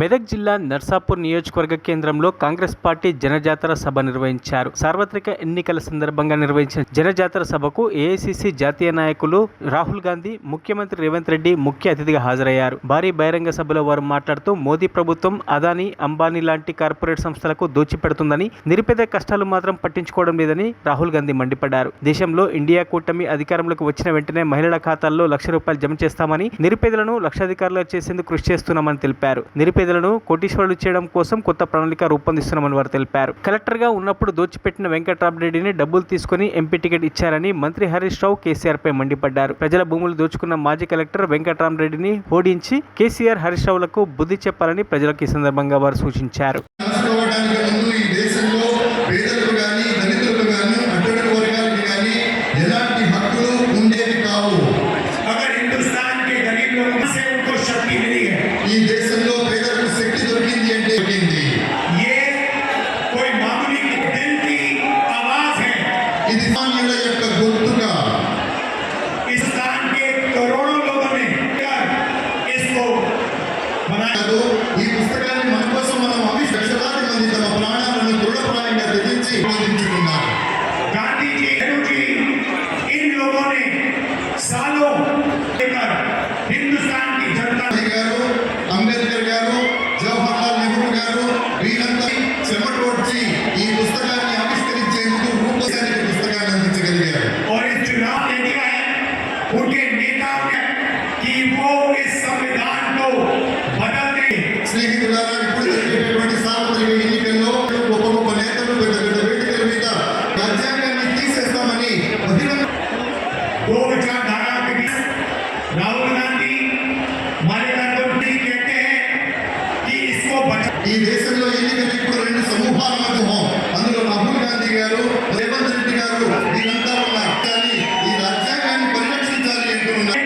మెదక్ జిల్లా నర్సాపూర్ నియోజకవర్గ కేంద్రంలో కాంగ్రెస్ పార్టీ జనజాతర సభ నిర్వహించారు. సార్వత్రిక ఎన్నికల సందర్భంగా నిర్వహించిన జనజాతర సభకు ఏఐసిసి జాతీయ నాయకులు రాహుల్ గాంధీ, ముఖ్యమంత్రి రేవంత్ రెడ్డి ముఖ్య అతిథిగా హాజరయ్యారు. భారీ బహిరంగ సభలో వారు మాట్లాడుతూ మోదీ ప్రభుత్వం అదానీ, అంబానీ లాంటి కార్పొరేట్ సంస్థలకు దోచిపెడుతుందని, నిరుపేద కష్టాలు మాత్రం పట్టించుకోవడం లేదని రాహుల్ గాంధీ మండిపడ్డారు. దేశంలో ఇండియా కూటమి అధికారంలోకి వచ్చిన వెంటనే మహిళల ఖాతాల్లో ₹1,00,000 జమ చేస్తామని, నిరుపేదలను లక్షాధికారులుగా చేసేందుకు కృషి చేస్తున్నామని తెలిపారు. నిరుపేదలను కోటీశ్వరులు చేయడం కోసం కొత్త ప్రణాళిక రూపొందిస్తున్నామని వారు తెలిపారు. కలెక్టర్గా ఉన్నప్పుడు దోచిపెట్టిన వెంకట్రామరెడ్డిని డబ్బులు తీసుకుని ఎంపీ టికెట్ ఇచ్చారని మంత్రి హరీష్ రావు కేసీఆర్ పై మండిపడ్డారు. ప్రజల భూములు దోచుకున్న మాజీ కలెక్టర్ వెంకట్రామరెడ్డిని ఓడించి కేసీఆర్, హరీష్ రావులకు బుద్ధి చెప్పాలని ప్రజలకు ఈ సందర్భంగా వారు సూచించారు. ఈ దేశంలో పేదలకు శక్తి దొరికింది అంటే ఇది సామాన్యుల యొక్క గొంతుగా ఈ పుస్తకాన్ని మన కోసం మనం లక్షలాది మంది తమ ప్రాణాలను దృఢప్రాయంగా తెగించి రూపొందించుకున్నారు. అంబేద్కర్ గారు, జవహర్లాల్ నెహ్రూ గారు వీరంతా చెమటోడ్చి ఈ పుస్తకాన్ని ఆవిష్కరించేందుకు రూపొందించిన పుస్తకాన్ని అందించగలిగారు. స్నేహితులారా, ఇప్పుడు జరిగేటటువంటి సార్వత్రిక ఎన్నికల్లో గొప్ప గొప్ప నేతలు పెద్ద పెద్ద వేదికల మీద రాజ్యాంగాన్ని తీసేస్తామని ఈ దేశంలో ఎన్నికలు ఇప్పుడు రెండు సమూహాల మధ్య, అందులో రాహుల్ గాంధీ గారు, రేవంత్ రెడ్డి గారు వీరంతా ఉన్నారు. కానీ ఈ రాజ్యాంగాన్ని పరిరక్షించాలి అంటున్నారు.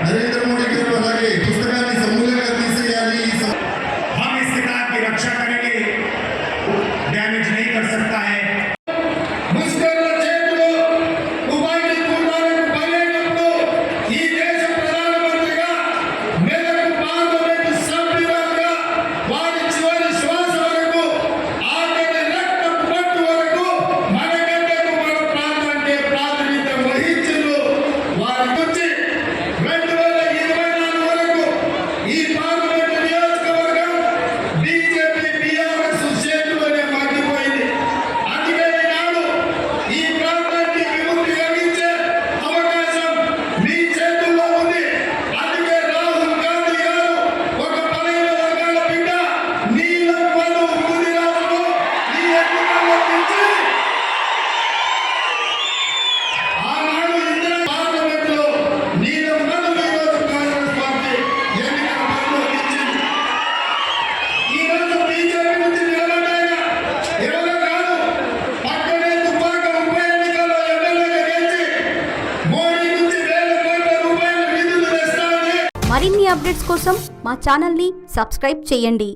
నరేంద్ర మోడీ గారు అలాగే పుస్తకాన్ని సమూలంగా తీసేయాలి. మరిన్ని అప్డేట్స్ కోసం మా ఛానల్ని సబ్స్క్రైబ్ చేయండి.